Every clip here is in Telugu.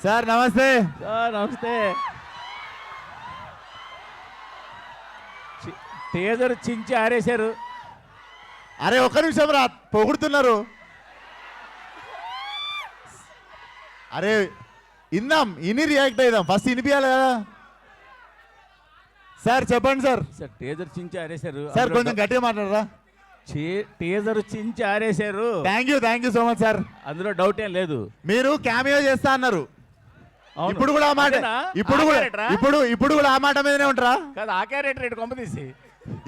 సార్ నమస్తే. సార్ నమస్తే. టేజర్ చించి ఆరేశారు. అరే ఒక్క నిమిషం రా, పొగుడుతున్నారు. అరే ఇందాం, ఇని రియాక్ట్ అయిదాం. ఫస్ట్ ఇనిపియాలి కదా. సార్ చెప్పండి సార్. సార్ టేజర్ చించి ఆరేశారు. సార్ కొంచెం గట్టిగా మాట్లాడరా. టేజర్ చించి ఆరేశారు. Thank you so much sir. అందులో డౌట్ ఏం లేదు. మీరు క్యామియో చేస్తా అన్నారు. అవును. ఇప్పుడు కూడా ఆ మాట, ఇప్పుడు కూడా ఆ మాట మీదనే ఉంటారా? కాదు, ఆ క్యారెక్టర్ ఇటు కొంప తీసి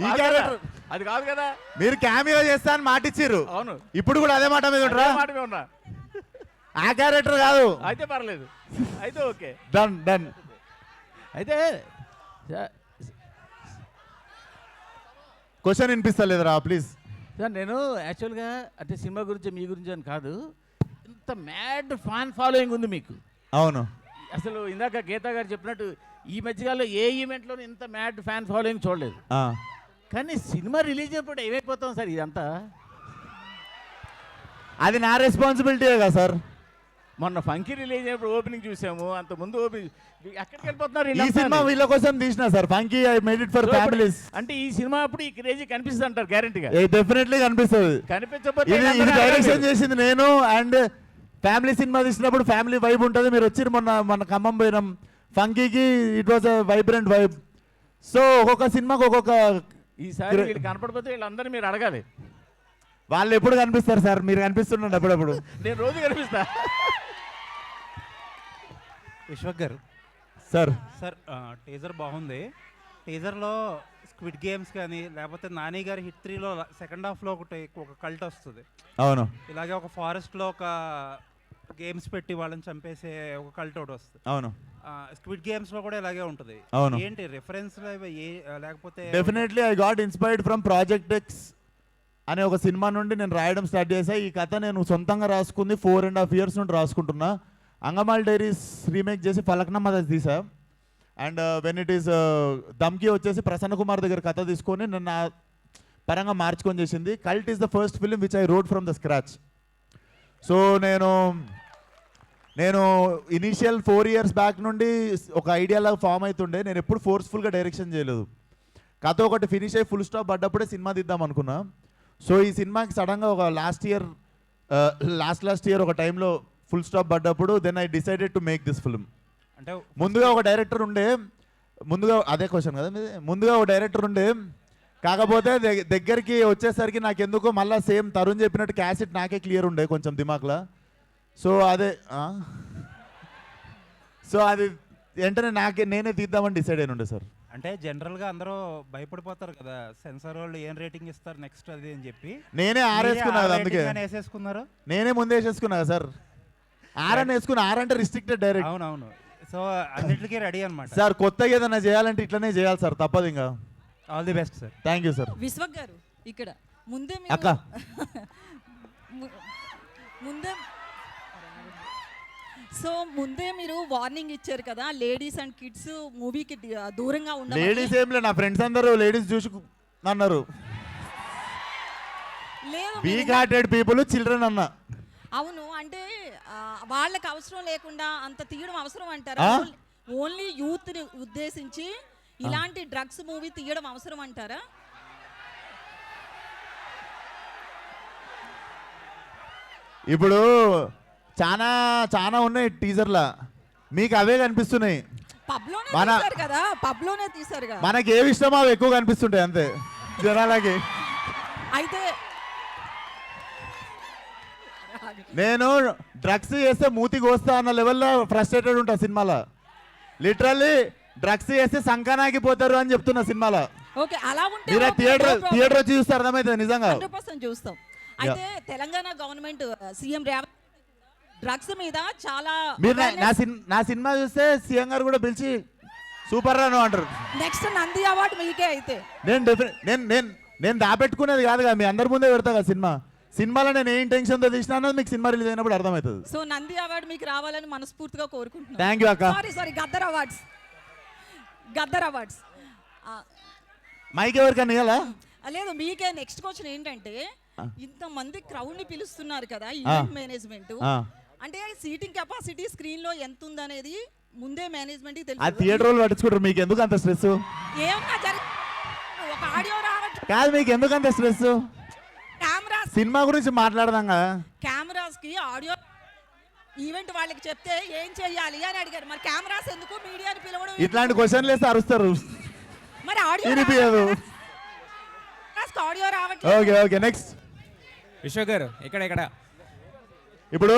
ఈ క్యారెక్టర్ అది కాదు కదా. మీరు క్యామియో చేస్తా అని మాట ఇచ్చిర్రు. అవును, ఇప్పుడు కూడా అదే మాట మీద ఉంటారా? మాట మీద ఉన్నా. ఆ క్యారెక్టర్ కాదు. అయితే పర్లేదు, అయితే ఓకే, డన్ డన్. అయితే క్వశ్చన్ వినిపిస్తలేదురా ప్లీజ్. సార్ నేను యాక్చువల్గా అంటే సినిమా గురించి మీ గురించి అని కాదు, ఇంత మ్యాడ్ ఫ్యాన్ ఫాలోయింగ్ ఉంది మీకు. అవును, అసలు ఇందాక గీతా గారు చెప్పినట్టు ఈ మధ్యకాలంలో ఏ ఈవెంట్లోనూ ఇంత మ్యాడ్ ఫ్యాన్ ఫాలోయింగ్ చూడలేదు. కానీ సినిమా రిలీజ్ అయినప్పుడు ఏమైపోతాం సార్ ఇదంతా? అది నా రెస్పాన్సిబిలిటీయే కదా సార్. మొన్న ఫంకీ రిలీజ్ అయినప్పుడు ఓపెనింగ్ చూసాము, అంత ముందు ఓపెనింగ్ ఎక్కడికి వెళ్ళిపోతున్నారు ఈ సినిమా వీళ్ళ కోసం తీసిన sir. Funky I made it for families. అంటే ఈ సినిమా అప్పుడు ఈ క్రేజీ కనిపిస్తుంది అంటారు గ్యారెంటీగా? డెఫినెట్లీ కనిపిస్తుంది. కనిపించకపోతే ఇది డైరెక్షన్ చేసింది నేను. అండ్ ఫ్యామిలీ సినిమా తీసినప్పుడు ఫ్యామిలీ వైబ్ ఉంటుంది. మీరు వచ్చి మొన్న ఖమ్మం పోయినాం ఫంకీకి. It was a vibrant vibe. So ఒక్కొక్క సినిమాకి ఒక్కొక్క. ఈసారి వీళ్ళు కనపడిపోతే వీళ్ళందరూ మీరు అడగాలి. వాళ్ళు ఎప్పుడు కనిపిస్తారు సార్? మీరు కనిపిస్తుండండి అప్పుడప్పుడు. నేను రోజు కనిపిస్తా. విశ్వక్ గారు సార్. సార్ టీజర్ బాగుంది. టీజర్లో స్క్విడ్ గేమ్స్ కానీ లేకపోతే నాని గారి హిట్ 3లో సెకండ్ హాఫ్లో ఒక కల్ట్ వస్తుంది. అవును, ఇలాగే ఒక ఫారెస్ట్లో ఒక గేమ్స్ పెట్టి వాళ్ళని చంపేసే ఒక కల్ట్ ఒకటి వస్తుంది. అవును, స్క్విడ్ గేమ్స్లో కూడా ఇలాగే ఉంటుంది. అవును. ఏంటి రిఫరెన్స్ లేకపోతే? Definitely I got inspired from project X అనే ఒక సినిమా నుండి నేను రాయడం స్టార్ట్ చేశా. ఈ కథ నేను సొంతంగా రాసుకుంది 4.5 years నుండి రాసుకుంటున్నా. అంగమాల్ డైరీస్ రీమేక్ చేసి ఫలక్నమ్మ తీసా. అండ్ వెన్ ఇట్ ఈస్ దమ్కి వచ్చేసి ప్రసన్న కుమార్ దగ్గర కథ తీసుకొని నన్ను ఆ పరంగా మార్చుకొని చేసింది. Cult is the first film which I wrote from the scratch. So నేను ఇనీషియల్ 4 years బ్యాక్ నుండి ఒక ఐడియాలాగా ఫామ్ అవుతుండే. నేను ఎప్పుడు ఫోర్స్ఫుల్గా డైరెక్షన్ చేయలేదు. కథ ఒకటి ఫినిష్ అయ్యి ఫుల్ స్టాప్ పడ్డప్పుడే సినిమా తీద్దాం అనుకున్నా. సో ఈ సినిమాకి సడన్గా ఒక లాస్ట్ ఇయర్ ఒక టైంలో ఫుల్ స్టాప్ పడ్డప్పుడు then I decided to make this film. అంటే ముందుగా ఒక డైరెక్టర్ ఉండే, అదే క్వశ్చన్ కదా మీది. ముందుగా ఒక డైరెక్టర్ ఉండే, కాకపోతే దగ్గరికి వచ్చేసరికి నాకు ఎందుకో మళ్ళీ సేమ్ తరుణ్ చెప్పినట్టు క్యాసెట్ నాకే క్లియర్ ఉండే కొంచెం దిమాక్లా. సో అది వెంటనే నేనే తీద్దామని డిసైడ్ అయిన ఉండే సార్. అంటే జనరల్గా అందరూ భయపడిపోతారు కదా, సెన్సార్ వాళ్ళు ఏం రేటింగ్ ఇస్తారు నెక్స్ట్ అది అని చెప్పి. నేనే ఆరేసుకున్నా కదా, అందుకే వేసేసుకున్నారు. నేనే ముందే వేసేసుకున్నా కదా సార్. ఆరని వేసుకున్నా. అంటే రిస్ట్రిక్టెడ్ డైరెక్ట్. అవునవును. సో అన్నిటికీ రెడీ అనమాట సార్. కొత్తగా ఏదైనా చేయాలంటే ఇట్లనే చేయాలి సార్, తప్పదు. ఇంకా all the best sir. Thank you sir. Vishwak గారు ఇక్కడ ముందే అక్క ముందే మీరు వార్నింగ్ ఇచ్చారు కదా, లేడీస్ అండ్ కిడ్స్ మూవీకి దూరంగా ఉండాలి. లేడీస్ ఏం లేదు, నా ఫ్రెండ్స్ అందరూ లేడీస్ చూసి అన్నారు. వీక్ హార్టెడ్ పీపుల్ చిల్డ్రన్ అన్న. అవును, అంటే వాళ్ళకి అవసరం లేకుండా అంత తీయడం అవసరం అంటారా? ఓన్లీ యూత్ ని ఉద్దేశించి ఇలాంటి డ్రగ్స్ మూవీ తీయడం అవసరం అంటారా? ఇప్పుడు చాలా చాలా ఉన్నాయి టీజర్లా, మీకు అవే కనిపిస్తున్నాయి. పబ్లోనే తీశారు కదా. మనకి ఏవి ఇష్టమో అవి ఎక్కువ కనిపిస్తుంటాయి అంతే జనాలకి. అయితే నేను డ్రగ్స్ చేస్తే మూతికి వస్తా అన్న లెవెల్లో ఫ్రస్ట్రేటెడ్ ఉంటా సినిమాలో. లిటరల్లీ డ్రగ్స్ చేస్తే సంకనాగిపోతారు అని చెప్తున్నా సినిమాలో. ఓకే, అలా ఉంటే మీరు థియేటర్ వచ్చి చూస్తే అర్థమవుతుంది నిజంగా. 100% చూస్తాం. అయితే Telangana government CM Revanth drugs మీద చాలా. మీరు నా సినిమా చూస్తే సీఎం గారు కూడా పిలిచి సూపర్ రాను అంటారు. నెక్స్ట్ నంది అవార్డు మీకే. అయితే నేను దాపెట్టుకునేది కాదు కదా, మీ అందరి ముందే పెడతా కదా సినిమాలో నేను ఏ ఇంటెన్షన్తో తీసినా అన్నది మీకు సినిమా రిలీజ్ అయినప్పుడు అర్థమవుతుంది. సో నంది అవార్డు మీకు రావాలని మనస్ఫూర్తిగా కోరుకుంటున్నాను. థ్యాంక్ యూ అక్క. సారీ గద్దర్ అవార్డ్స్ మైక్ ఎవరికన్నా ఇవ్వాలా? లేదు, మీకే. నెక్స్ట్ క్వశ్చన్ ఏంటంటే, ఇంతమంది క్రౌడ్ ని పిలుస్తున్నారు కదా ఈవెంట్ మేనేజ్మెంట్, అంటే సీటింగ్ కెపాసిటీ స్క్రీన్ లో ఎంత ఉందనేది ముందే మేనేజ్మెంట్ కి ఆ తెలుసు. థియేటర్ వాళ్ళు పట్టించుకుంటారు, మీకు ఎందుకు అంత స్ట్రెస్? ఏమన్నా ఒక ఆడియో రావట్లేదు, కాదు, మీకు ఎందుకు అంత స్ట్రెస్? కెమెరాస్ సినిమా గురించి మాట్లాడదాం కదా. కెమెరాస్ కి ఆడియో ఈవెంట్ వాళ్ళకి చెప్తే ఏం చెయ్యాలి అని అడిగారు. మరి కెమెరాస్ ఎందుకు, మీడియాని పిలవడం ఎందుకు? ఇట్లాంటి క్వశ్చన్లు వేస్తే అరుస్తారు. మరి ఆడియో వినిపించదు. ఆడియో రావట్లేదు. Okay okay, next. విశ్వ గారు ఇక్కడ ఇప్పుడు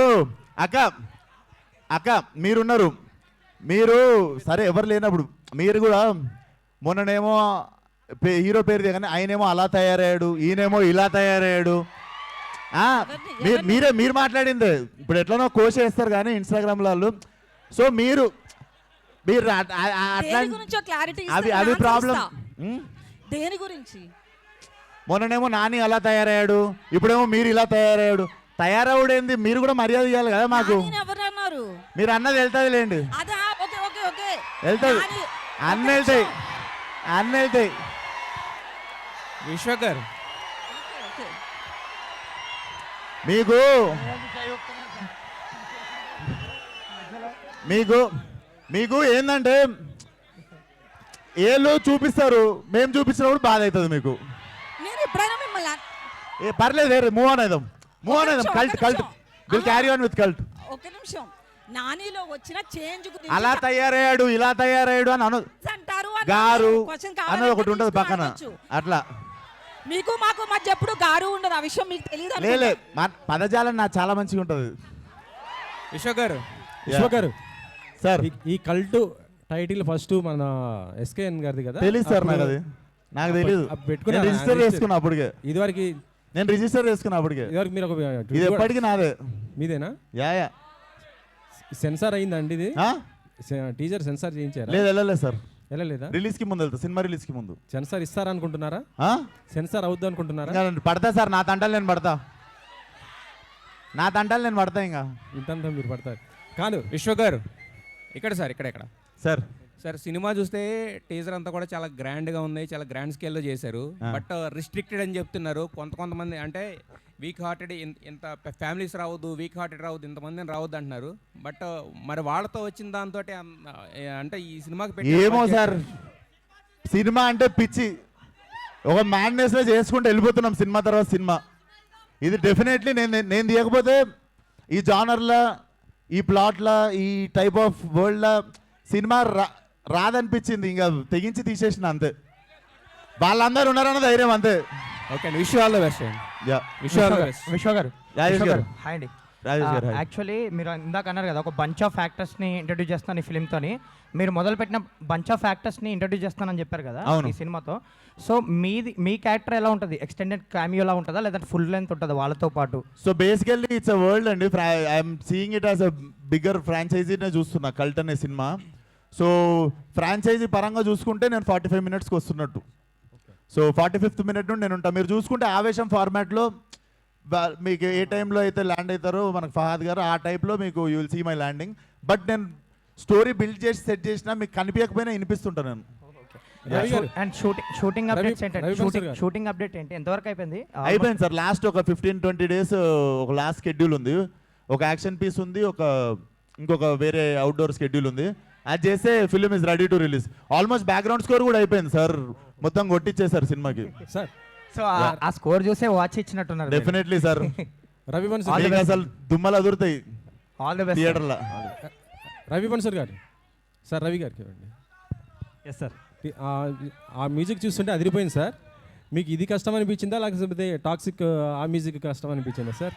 అక్క మీరున్నారు, మీరు సరే ఎవరు లేనప్పుడు మీరు కూడా మొన్ననేమో హీరో పేరు దిగనే ఆయనేమో అలా తయారయ్యాడు, ఈయనేమో ఇలా తయారయ్యాడు. మీరు మాట్లాడింది ఇప్పుడు ఎట్లనో కోష్ చేస్తారు కానీ ఇన్స్టాగ్రామ్లో వాళ్ళు. సో మీరు అట్లా దేని గురించో క్లారిటీ అవి ప్రాబ్లం. దేని గురించి? మొన్ననేమో నాని అలా తయారయ్యాడు, ఇప్పుడేమో మీరు ఇలా తయారయ్యాడు. తయారవుడేంది, మీరు కూడా మర్యాద ఇవ్వాలి కదా మాకు. ఎవరన్నారు? మీరు అన్నది వెళ్తుంది లేండి, అదా ఓకే ఓకే ఓకే వెళ్తుంది. అన్న వెళ్తాయి, అన్న వెళ్తాయి. విశ్వ గారు మీకు మీకు మీకు ఏంటంటే ఏళ్ళు చూపిస్తారు, మేము చూపించినప్పుడు బాధ అవుతుంది మీకు. నేను ఎప్పుడైనా మిమ్మల్ని పర్లేదు, మూవ్ ఆన్ అవుదాం, మూవ్ ఆన్ అవుదాం. Cult will carry on with cult. ఒక నిమిషం, నానిలో వచ్చిన చేంజ్ అలా తయారయ్యాడు, ఇలా తయారయ్యాడు అని అను అంటారు గారు అన్నది ఒకటి ఉంటుంది పక్కన. అట్లా మీకు మాకు మధ్య ఎప్పుడు గారు ఉండదు, ఆ విషయం మీకు తెలియదు. లేలే, పదజాలం నాకు చాలా మంచిగా ఉంటుంది. విశ్వ గారు సార్ ఈ కల్ట్ టైటిల్ ఫస్ట్ మన ఎస్కేఎన్ గారిది కదా? తెలుసు సార్, నాకు అది నాకు తెలియదు. పెట్టుకున్నా రిజిస్టర్ చేసుకున్నా అప్పటికే, ఇదివరకు నేను రిజిస్టర్ చేసుకున్నా అప్పటికే. ఇదివరకు మీరు ఒక ఇది ఎప్పటికీ నాదే. మీదేనా? యా సెన్సార్ అయిందండి ఇది? టీజర్ సెన్సార్ చేయించారా? లేదు, వెళ్ళలేదు సార్. వెళ్ళలేదా? రిలీజ్ కి ముందు వెళ్తా, సినిమా రిలీజ్ కి ముందు. సెన్సార్ ఇస్తారా అనుకుంటున్నారా? సెన్సార్ అవుద్ది అనుకుంటున్నారా? పడతా సార్, నా తంటాలు నేను పడతా, నా తంటాలు నేను పడతా. ఇంకా ఇంతంతా మీరు పడతారు కాదు. విశ్వ గారు ఇక్కడ సార్ సార్ సినిమా చూస్తే టీజర్ అంతా కూడా చాలా గ్రాండ్గా ఉంది, చాలా గ్రాండ్ స్కేల్లో చేశారు. బట్ రిస్ట్రిక్టెడ్ అని చెప్తున్నారు కొంతమంది. అంటే వీక్ హార్టెడ్ ఇంత ఫ్యామిలీస్ రావద్దు, వీక్ హార్టెడ్ రావద్దు, ఇంతమందిని రావద్దు అంటున్నారు. బట్ మరి వాళ్ళతో వచ్చిన దాంతో అంటే ఈ సినిమాకి ఏమో సార్, సినిమా అంటే పిచ్చి, ఒక మ్యాడ్నెస్ లో చేసుకుంటూ వెళ్ళిపోతున్నాం సినిమా తర్వాత సినిమా. ఇది డెఫినెట్లీ నేను తీయకపోతే ఈ జానర్లా, ఈ ప్లాట్లా, ఈ టైప్ ఆఫ్ వరల్డ్లా సినిమా రాదనిపించింది. ఇంకా తెగించి తీసేసిన అంతే. వాళ్ళందరూ ఉన్నారన్న ధైర్యం అంతే. ఓకే అండి, విష్ ఆల్ ద బెస్ట్. విశ్వ గారు రాజేష్ గారు హాయ్ అండి. రాజేష్ గారు యాక్చువల్లీ మీరు ఇందాక అన్నారు కదా, ఒక బంచ్ ఆఫ్ యాక్టర్స్ని ఇంట్రడ్యూస్ చేస్తాను ఈ ఫిల్మ్తోని. మీరు మొదలుపెట్టిన బంచ్ ఆఫ్ యాక్టర్స్ని ఇంట్రడ్యూస్ చేస్తానని చెప్పారు కదా అవును. ఈ సినిమాతో. సో మీ క్యారెక్టర్ ఎలా ఉంటుంది? ఎక్స్టెండెడ్ క్యామియోలా ఉంటుందా లేదంటే ఫుల్ లెంత్ ఉంటుందా వాళ్ళతో పాటు? So basically it's a world అండి. I'm seeing it as a bigger ఫ్రాంచైజీనే చూస్తున్నా కల్ట్ అనే సినిమా. సో ఫ్రాంచైజీ పరంగా చూసుకుంటే నేను 45 minutesకి వస్తున్నట్టు. సో 45th minute నుండి నేను ఉంటాను. మీరు చూసుకుంటే ఆవేశం ఫార్మాట్లో మీకు ఏ టైంలో అయితే ల్యాండ్ అవుతారో మనకు ఫహాద్ గారు, ఆ టైప్లో మీకు you will see my landing. But నేను స్టోరీ బిల్డ్ చేసి సెట్ చేసినా మీకు కనిపించకపోయినా వినిపిస్తుంటాను నేను. అండ్ షూటింగ్ అప్డేట్స్ ఏంటంటే షూటింగ్ అప్డేట్ ఏంటి, ఎంతవరకు అయిపోయింది? అయిపోయింది సార్, లాస్ట్ ఒక 15-20 days ఒక లాస్ట్ షెడ్యూల్ ఉంది. ఒక యాక్షన్ పీస్ ఉంది, ఇంకొక వేరే అవుట్డోర్ షెడ్యూల్ ఉంది. అది చేస్తే film is ready to release. Almost background score కూడా అయిపోయింది సార్, మొత్తం కొట్టించేసారు సినిమాకి సార్. సో ఆ స్కోర్ చూసే వాచ్ ఇచ్చినట్టున్నారు. డెఫినెట్లీ సార్, రవివన్స్ అసలు దుమ్మలు అదురుతాయి ఆల్ ది బెస్ట్ థియేటర్లో. రవివన్స్ గారు సార్, రవి గారికి ఇవ్వండి. Yes sir. ఆ మ్యూజిక్ చూస్తుంటే అదిరిపోయింది సార్. మీకు ఇది కష్టం అనిపించిందా లేకపోతే టాక్సిక్ ఆ మ్యూజిక్ కష్టం అనిపించిందా సార్?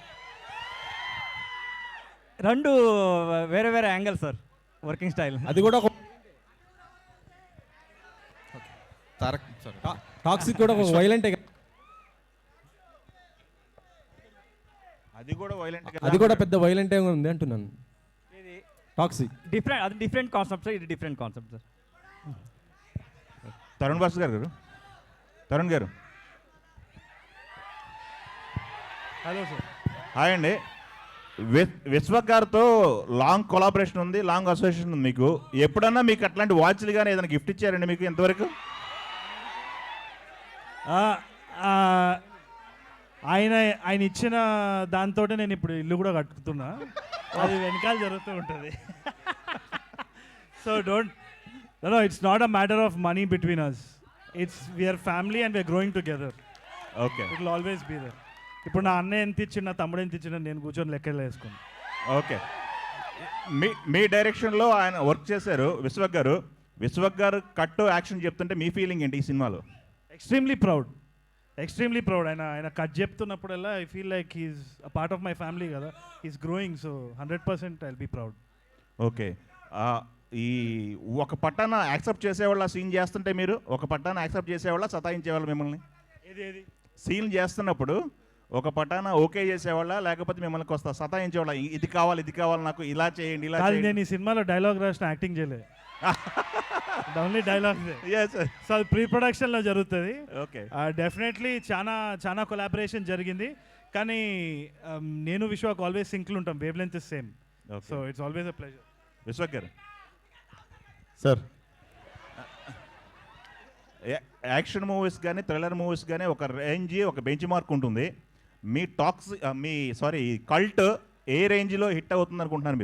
రెండు వేరే వేరే యాంగిల్ సార్, వర్కింగ్ స్టైల్. అది కూడా ఒక టాక్సిక్ కూడా ఒక వైలెంటే. అది కూడా పెద్ద వైలెంటే ఉంది అంటున్నాను. టాక్సిక్ డిఫరెంట్, అది డిఫరెంట్ కాన్సెప్ట్ సార్, ఇది different concept sir. Tarun Bhaskar గారు, తరుణ్ గారు హలో సార్. హాయ్ అండి. విశ్వ గారితో లాంగ్ కొలాబరేషన్ ఉంది, లాంగ్ అసోసియేషన్ ఉంది. మీకు ఎప్పుడన్నా మీకు అట్లాంటి వాచ్లు కానీ ఏదైనా గిఫ్ట్ ఇచ్చారండి మీకు ఎంతవరకు? ఆయన ఇచ్చిన దాంతో నేను ఇప్పుడు ఇల్లు కూడా కట్టుకుతున్నా. అది వెనకాల జరుగుతూ ఉంటుంది. So don't know, it's not a matter of money between us. It's we are family and we are growing together. Okay, it will always be there. ఇప్పుడు నా అన్నయ్య ఎంత ఇచ్చిన, తమ్ముడు ఎంత ఇచ్చిన, నేను కూర్చొని లెక్కలు వేసుకున్నాను. ఓకే. మీ డైరెక్షన్లో ఆయన వర్క్ చేశారు విశ్వక్ గారు. విశ్వక్ గారు కట్ యాక్షన్ చెప్తుంటే మీ ఫీలింగ్ ఏంటి ఈ సినిమాలో? Extremely proud, extremely proud. ఆయన కట్ చెప్తున్నప్పుడల్లా I feel like he's a part of my family కదా. He's growing, so 100% I'll be proud. Okay. ఈ ఒక పట్టాన యాక్సెప్ట్ చేసేవాళ్ళ సీన్ చేస్తుంటే మీరు ఒక పట్టాన యాక్సెప్ట్ చేసేవాళ్ళ సతాయించేవాళ్ళు మిమ్మల్ని? ఏది సీన్ చేస్తున్నప్పుడు ఒక పట్టాన ఓకే చేసేవాళ్ళ లేకపోతే మిమ్మల్ని కొస్తా సతాయించేవాళ్ళ? ఇది కావాలి నాకు, ఇలా చేయండి ఇలా కాదు, చేయండి. నేను ఈ సినిమాలో డైలాగ్ రాసిన యాక్టింగ్ చేయలేదు. Only dialogue. సో అది ప్రీ ప్రొడక్షన్లో జరుగుతుంది. ఓకే. డెఫినెట్లీ చాలా కొలాబరేషన్ జరిగింది. కానీ నేను విశ్వాక్ ఆల్వేస్ సింక్లు ఉంటాం. Wave length is same. So it's always a pleasure. Vishwak గారు సార్, యాక్షన్ మూవీస్ కానీ థ్రిల్లర్ మూవీస్ కానీ ఒక రేంజ్, ఒక బెంచ్ మార్క్ ఉంటుంది. మీ కల్ట్ ఏ రేంజ్లో హిట్ అవుతుంది అనుకుంటున్నారు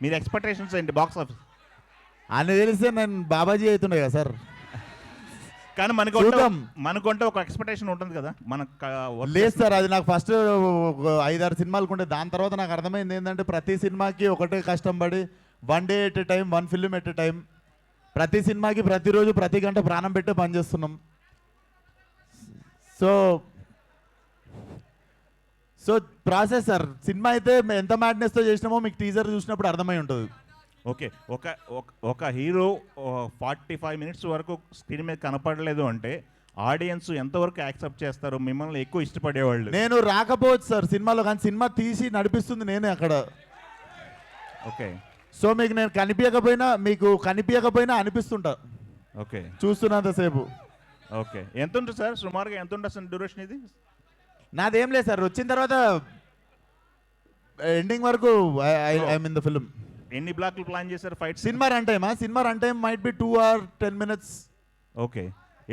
మీరు ఎక్స్పెక్టేషన్స్ ఏంటి బాక్స్ ఆఫీస్? అని తెలిస్తే నేను బాబాజీ అవుతుండే కదా సార్. కానీ చూద్దాం. మనకుంటే ఒక ఎక్స్పెక్టేషన్ ఉంటుంది కదా లేదు సార్, అది నాకు ఫస్ట్ 5-6 సినిమాలకు ఉండే. దాని తర్వాత నాకు అర్థమైంది ఏంటంటే ప్రతి సినిమాకి ఒకటే కష్టం పడి 1 day at a time, 1 film at a time, ప్రతి సినిమాకి ప్రతిరోజు ప్రతి గంట ప్రాణం పెట్టే పని చేస్తున్నాం. So process sir. సినిమా అయితే ఎంత మ్యాడ్నెస్తో చేసినామో మీకు టీజర్ చూసినప్పుడు అర్థమై ఉంటుంది. ఓకే. ఒక హీరో 45 మినిట్స్ వరకు స్క్రీన్ మీద కనపడలేదు అంటే ఆడియన్స్ ఎంతవరకు యాక్సెప్ట్ చేస్తారు? మిమ్మల్ని ఎక్కువ ఇష్టపడేవాళ్ళు. నేను రాకపోవచ్చు సార్ సినిమాలో, కానీ సినిమా తీసి నడిపిస్తుంది నేనే అక్కడ. ఓకే. సో నేను కనిపించకపోయినా అనిపిస్తుంటా. ఓకే. చూస్తున్నంతసేపు. ఓకే. ఎంత ఉంటుంది సార్ సుమారుగా, ఎంత ఉంటుంది అసలు డ్యూరేషన్ ఇది? నాదేం లేదు సార్, వచ్చిన తర్వాత ఎండింగ్ వరకు ఐఎమ్ ఇన్ ద ఫిల్మ్. ఎన్ని బ్లాక్లు ప్లాన్ చేశారు fight? Cinema run time might be 2 or 10 minutes. Okay.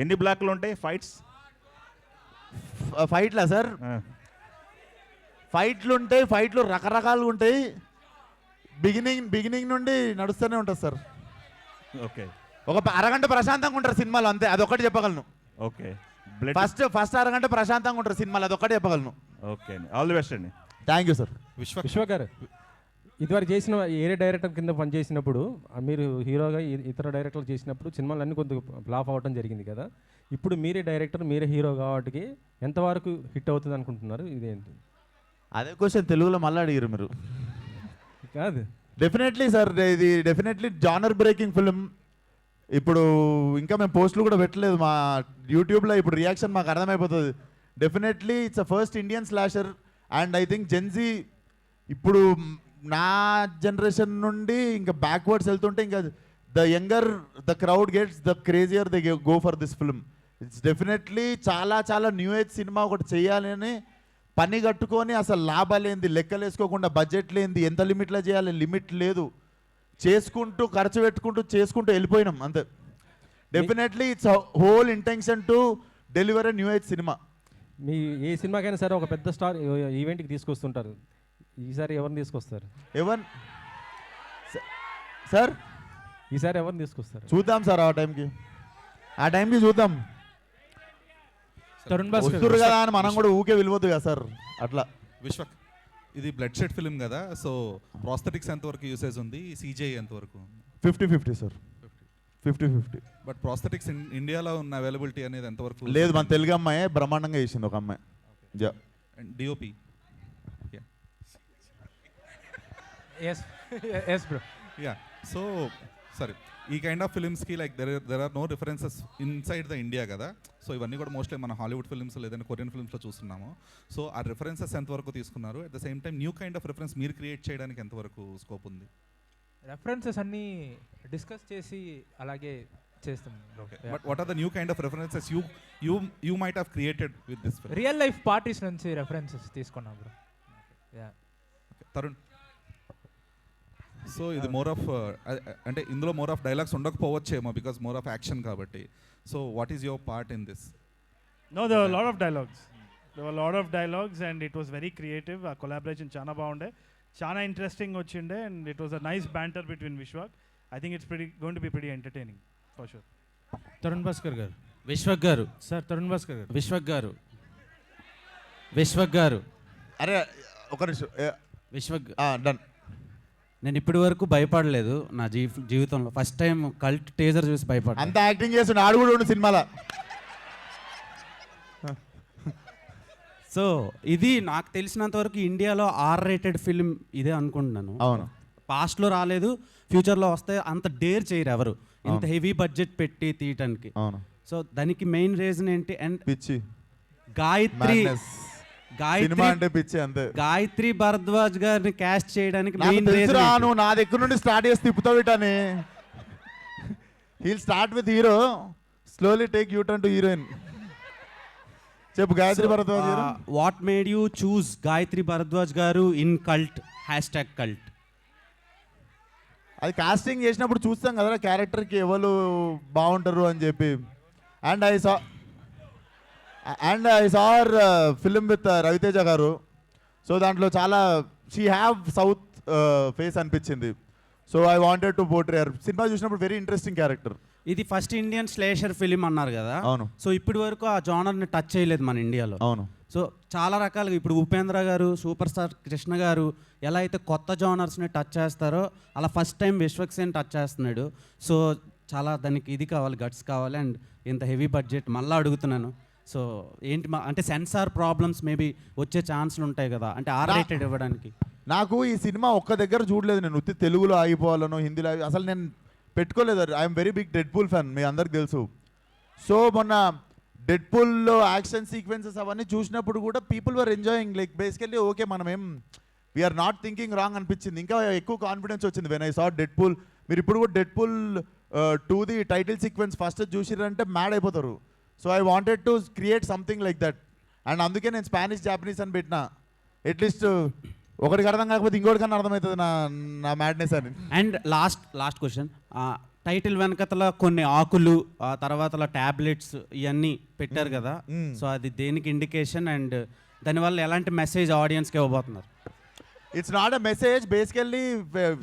ఎన్ని బ్లాక్లు ఉంటాయి ఫైట్స్? ఫైట్లా సార్? ఫైట్లు రకరకాలుగా ఉంటాయి. బిగినింగ్ నుండి నడుస్తూనే ఉంటుంది సార్. ఓకే. ఒక అరగంట ప్రశాంతంగా ఉంటారు సినిమాలో, అంతే. అదొక్కటి చెప్పగలను. ఓకే. ఫస్ట్ అరగంట ప్రశాంతంగా ఉంటారు సినిమాలో, అదొక్కటి చెప్పగలను. ఓకే అండి, ఆల్ ది బెస్ట్ అండి. Thank you sir. Vishwak garu, ఇదివరకు చేసిన ఏరే డైరెక్టర్ కింద పనిచేసినప్పుడు మీరు హీరోగా ఇతర డైరెక్టర్లు చేసినప్పుడు సినిమాలన్నీ కొద్దిగా ఫ్లాప్ అవ్వడం జరిగింది కదా. ఇప్పుడు మీరే డైరెక్టర్, మీరే హీరో కాబట్టి ఎంతవరకు హిట్ అవుతుంది అనుకుంటున్నారు? ఇదేంటి అదే క్వశ్చన్ తెలుగులో మళ్ళీ అడిగారు మీరు. కాదు, డెఫినెట్లీ సార్, ఇది డెఫినెట్లీ జానర్ బ్రేకింగ్ ఫిల్మ్. ఇప్పుడు ఇంకా మేము పోస్టులు కూడా పెట్టలేదు మా యూట్యూబ్లో. ఇప్పుడు రియాక్షన్ మాకు అర్థమైపోతుంది. Definitely it's a first Indian slasher. And I think Gen Z ఇప్పుడు నా జనరేషన్ నుండి ఇంకా బ్యాక్వర్డ్స్ వెళ్తుంటే ఇంకా the crowd gets the crazier they go for this film. It's definitely చాలా న్యూ ఏజ్ సినిమా ఒకటి చేయాలని పని కట్టుకొని, అసలు లాభాలేంది లెక్కలు వేసుకోకుండా, బడ్జెట్ లేనిది, ఎంత లిమిట్లో చేయాలి లిమిట్ లేదు, చేసుకుంటూ ఖర్చు చేసుకుంటూ వెళ్ళిపోయినాం అంతే. Definitely it's whole intention to deliver a new age cinema. మీ ఏ సినిమాకైనా సరే ఒక పెద్ద స్టార్ ఈవెంట్కి తీసుకొస్తుంటారు. ఈసారి ఎవరిని తీసుకొస్తారు? సార్ ఈసారి ఎవరిని తీసుకొస్తారు? చూద్దాం సార్, ఆ టైంకి చూద్దాం. వస్తురు కదా అని మనం కూడా ఊకే విలువద్దు కదా సార్. అట్లా విశ్వక్, ఇది బ్లడ్ షెడ్ ఫిల్మ్ కదా, సో ప్రాస్థెటిక్స్ ఎంతవరకు యూసేజ్ ఉంది, CGI ఎంతవరకు? 50-50 సార్, 50-50. బట్ ప్రాస్థెటిక్స్ ఇండియాలో ఉన్న అవైలబిలిటీ అనేది ఎంతవరకు? లేదు, మన తెలుగు అమ్మాయి బ్రహ్మాండంగా చేసింది ఒక అమ్మాయి. DOP. Yes bro. Yeah, so సరే, ఈ కైండ్ ఆఫ్ ఫిల్మ్స్కి like there are no references inside the India కదా. సో ఇవన్నీ కూడా మోస్ట్లీ మన హాలీవుడ్ ఫిల్మ్స్ లేదంటే కొరియన్ ఫిల్మ్స్లో చూస్తున్నాము. సో ఆ రిఫరెన్సెస్ ఎంతవరకు తీసుకున్నారు? At the same time new kind of reference మీరు క్రియేట్ చేయడానికి ఎంతవరకు స్కోప్ ఉంది? రెఫరెన్సెస్ అన్నీ డిస్కస్ చేసి అలాగే చేస్తాం. But what are the new kind of references you might have created with this film? Real life parties నుంచి రెఫరెన్సెస్ తీసుకున్నాం బ్రో. యా. తరుణ్, సో ఇది మోర్ ఆఫ్ అంటే ఇందులో మోర్ ఆఫ్ డైలాగ్స్ ఉండకపోవచ్చేమో బికాస్ మోర్ ఆఫ్ యాక్షన్ కాబట్టి. So what is your part in this? No, there were a lot of dialogues. There were a lot of dialogues and it was very creative. Our collaboration చాలా బాగుండే. చాలా ఇంట్రెస్టింగ్ వచ్చిండే and it was a nice banter between Vishwak. I think it's going to be pretty entertaining for sure. Tarun Bhaskar గారు, విశ్వక్ గారు, సార్ తరుణ్ భాస్కర్ గారు, విశ్వక్ గారు, అరే ఒక నిమిషం విశ్వక్ డన్. నేను ఇప్పటి వరకు భయపడలేదు నా జీవితంలో. ఫస్ట్ టైం కల్ట్ టేజర్ చూసి భయపడ్డా. అంత యాక్టింగ్ చేస్తుండే ఆడు కూడా ఉండు సినిమాలో. సో ఇది నాకు తెలిసినంత వరకు ఇండియాలో రేటెడ్ ఫిల్మ్ ఇదే అనుకుంటున్నాను. అవును, పాస్ట్లో రాలేదు, ఫ్యూచర్లో వస్తే అంత డేర్ చేయరు ఎవరు ఇంత హెవీ బడ్జెట్ పెట్టి తీయటానికి. అవును. సో దానికి మెయిన్ రీజన్ ఏంటి? అండ్ పిచ్చి సినిమా అంటే పిచ్చి అంతే. గాయత్రి భరద్వాజ్ గారిని క్యాస్ట్ చేయడానికి నాకు మెయిన్ తెలుసురా, రీజన్ నువ్వు నా దగ్గర నుండి స్టార్ట్ చేసి తిప్పుతావు ఇటని. He'll start with hero, slowly take U turn to heroine. చెప్పు Gayathri Bharadwaj garu. What made you choose Gayathri Bharadwaj garu in cult #cult? అది కాస్టింగ్ చేసినప్పుడు చూస్తాం కదా క్యారెక్టర్కి ఎవరు బాగుంటారు అని చెప్పి. And I saw film with Ravi Teja garu. So దాంట్లో చాలా షీ హ్యావ్ సౌత్ ఫేస్ అనిపించింది. So I wanted to portray her. Cinema చూసినప్పుడు వెరీ ఇంట్రెస్టింగ్ క్యారెక్టర్. ఇది ఫస్ట్ ఇండియన్ స్లేషర్ ఫిలిం అన్నారు కదా. అవును. సో ఇప్పటి వరకు ఆ జానర్ని టచ్ చేయలేదు మన ఇండియాలో. అవును. సో చాలా రకాలుగా ఇప్పుడు ఉపేంద్ర గారు, సూపర్ స్టార్ కృష్ణ గారు ఎలా అయితే కొత్త జానర్స్ని టచ్ చేస్తారో అలా first time Vishwak Sen touch చేస్తున్నాడు. సో చాలా దానికి ఇది కావాలి, గట్స్ కావాలి. అండ్ ఇంత హెవీ బడ్జెట్ మళ్ళీ అడుగుతున్నాను. సో ఏంటి అంటే సెన్సార్ ప్రాబ్లమ్స్ మేబీ వచ్చే ఛాన్స్లు ఉంటాయి కదా, అంటే రేటెడ్ ఇవ్వడానికి. నాకు ఈ సినిమా ఒక్క దగ్గర చూడలేదు నేను. ఉత్తి తెలుగులో ఆగిపోవాలను, హిందీలో అసలు నేను పెట్టుకోలేదు. I'm very big Deadpool fan, మీ అందరికి తెలుసు. సో మొన్న డెడ్ పూల్లో యాక్షన్ సీక్వెన్సెస్ అవన్నీ చూసినప్పుడు కూడా people were enjoying. Like basically okay, మనం ఏం వీఆర్ నాట్ థింకింగ్ రాంగ్ అనిపించింది. ఇంకా ఎక్కువ కాన్ఫిడెన్స్ వచ్చింది when I saw Deadpool. మీరు ఇప్పుడు కూడా డెడ్ పూల్ 2ది టైటిల్ సీక్వెన్స్ ఫస్ట్ చూసిరంటే మ్యాడ్ అయిపోతారు. So I wanted to create something like that. And అందుకే నేను స్పానిష్ జాపనీస్ అని పెట్టిన. అట్లీస్ట్ ఒకటికి అర్థం కాకపోతే ఇంకోటికన్నా అర్థమవుతుంది నా మ్యాడ్నెస్ అని. అండ్ లాస్ట్ క్వశ్చన్, టైటిల్ వెనకతల కొన్ని ఆకులు, ఆ తర్వాత టాబ్లెట్స్ ఇవన్నీ పెట్టారు కదా. సో అది దేనికి ఇండికేషన్? అండ్ దానివల్ల ఎలాంటి మెసేజ్ ఆడియన్స్కి ఇవ్వబోతున్నారు? It's not a message. Basically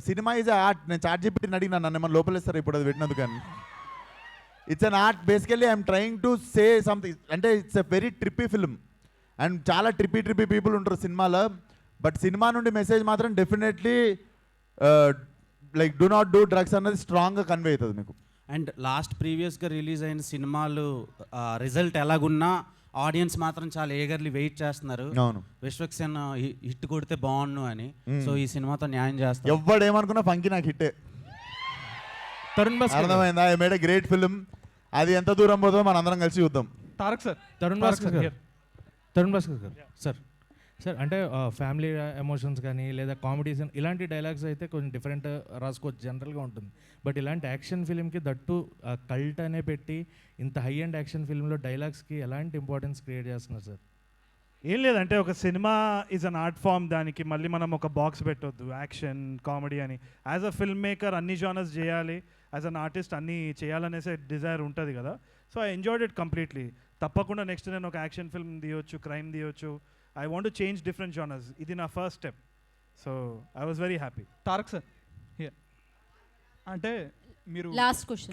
cinema is art. నేను ChatGPT అడిగినా నన్ను ఏమన్నా లోపలేస్తారు ఇప్పుడు అది పెట్టినందుకు. కానీ it's an art. Basically I'm trying to say something. అంటే it's a very trippy film and చాలా ట్రిప్పీ పీపుల్ ఉంటారు సినిమాలో. బట్ సినిమా నుండి మెసేజ్ మాత్రం definitely like do not do drugs అన్నది స్ట్రాంగ్గా కన్వే అవుతుంది మీకు. అండ్ ప్రీవియస్గా రిలీజ్ అయిన సినిమాలు రిజల్ట్ ఎలాగున్నా ఆడియన్స్ మాత్రం చాలా ఏగర్లీ వెయిట్ చేస్తున్నారు. అవును, విశ్వక్ సేన్ హిట్ కొడితే బాగుండు అని. సో ఈ సినిమాతో న్యాయం చేస్తారు. ఎవడేమనుకున్నా ఫంకి నాకు హిట్టే. తరుణ్ భాస్కర్, అర్థమైందా? I made a great film. అది ఎంత దూరం పోతుందో మనం అందరం కలిసి చూద్దాం. తారక్ సార్, తరుణ్ భాస్కర్ గారు సార్ అంటే ఫ్యామిలీ ఎమోషన్స్ కానీ లేదా కామెడీస్ ఇలాంటి డైలాగ్స్ అయితే కొంచెం డిఫరెంట్ రాసుకోవచ్చు, జనరల్గా ఉంటుంది. బట్ ఇలాంటి యాక్షన్ ఫిల్మ్కి దట్టు కల్ట్ అనే పెట్టి ఇంత హై అండ్ యాక్షన్ ఫిల్మ్లో డైలాగ్స్కి ఎలాంటి ఇంపార్టెన్స్ క్రియేట్ చేస్తున్నారు సార్? ఏం లేదంటే ఒక cinema is an art form. దానికి మళ్ళీ మనం ఒక బాక్స్ పెట్టొద్దు యాక్షన్ కామెడీ అని. యాజ్ అ ఫిల్మ్ మేకర్ అన్ని జానర్స్ చేయాలి, యాజ్ అన్ ఆర్టిస్ట్ అన్నీ చేయాలనేసే డిజైర్ ఉంటుంది కదా. So I enjoyed it completely. తప్పకుండా నెక్స్ట్ నేను ఒక యాక్షన్ ఫిల్మ్ తీయొచ్చు, క్రైమ్ తీయొచ్చు. I want to change different genres. This is our first step. So I was very happy. Tarak sir, అంటే మీరు లాస్ట్ క్వశ్చన్